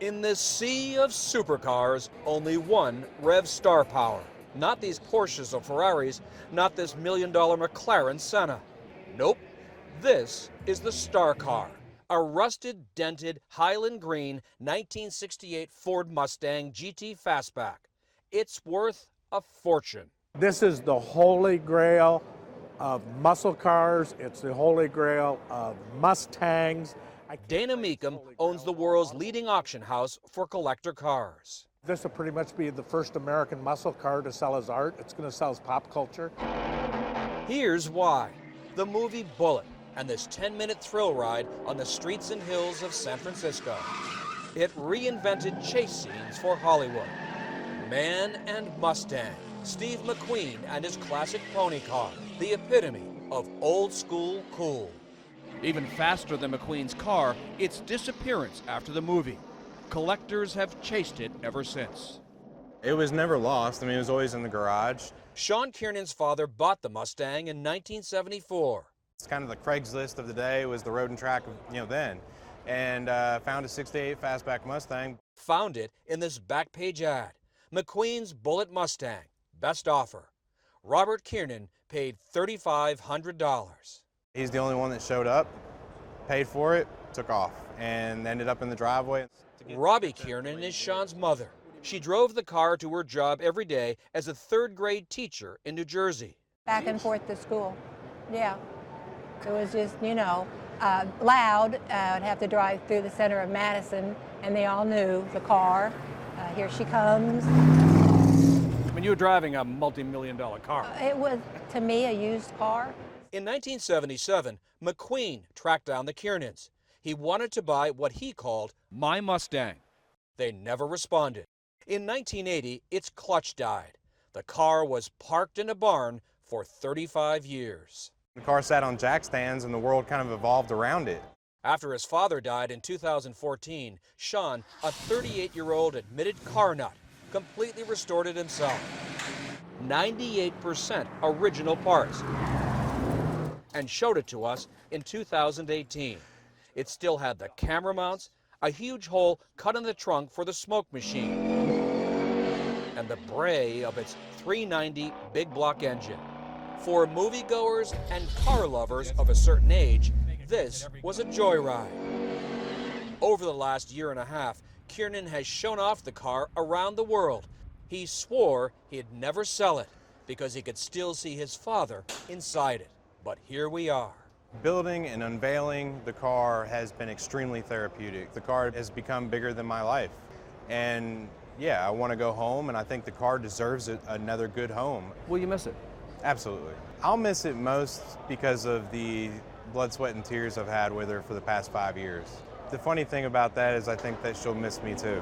In this sea of supercars, only one revs star power. Not these Porsches or Ferraris, not this $1 million McLaren Senna. Nope, this is the star car. A rusted, dented, Highland green 1968 Ford Mustang GT Fastback. It's worth a fortune. This is the holy grail of muscle cars. It's the holy grail of Mustangs. Dana Meekum owns the world's leading auction house for collector cars. This will pretty much be the first American muscle car to sell as art. It's going to sell as pop culture. Here's why. The movie Bullitt and this 10-minute thrill ride on the streets and hills of San Francisco. It reinvented chase scenes for Hollywood. Man and Mustang, Steve McQueen and his classic pony car, the epitome of old school cool. Even faster than McQueen's car, its disappearance after the movie. Collectors have chased it ever since. It was never lost. I mean, it was always in the garage. Sean Kiernan's father bought the Mustang in 1974. It's kind of the Craigslist of the day. It was the road and track of, then. And found a 68 Fastback Mustang. Found it in this back page ad. McQueen's Bullitt Mustang, best offer. Robert Kiernan paid $3,500. He's the only one that showed up, paid for it, took off, and ended up in the driveway. Robbie Kiernan is Sean's mother. She drove the car to her job every day as a third-grade teacher in New Jersey. Back and forth to school, yeah. It was just, loud. I'd have to drive through the center of Madison, and they all knew the car. Here she comes. I mean, you were driving a multi-million-dollar car. It was, to me, a used car. In 1977, McQueen tracked down the Kiernans. He wanted to buy what he called my Mustang. They never responded. In 1980, its clutch died. The car was parked in a barn for 35 years. The car sat on jack stands and the world kind of evolved around it. After his father died in 2014, Sean, a 38-year-old admitted car nut, completely restored it himself. 98% original parts. And showed it to us in 2018. It still had the camera mounts, a huge hole cut in the trunk for the smoke machine, and the bray of its 390 big block engine. For moviegoers and car lovers of a certain age, this was a joyride. Over the last year and a half, Kiernan has shown off the car around the world. He swore he'd never sell it because he could still see his father inside it. But here we are. Building and unveiling the car has been extremely therapeutic. The car has become bigger than my life. And yeah, I want to go home, and I think the car deserves another good home. Will you miss it? Absolutely. I'll miss it most because of the blood, sweat, and tears I've had with her for the past 5 years. The funny thing about that is I think that she'll miss me too.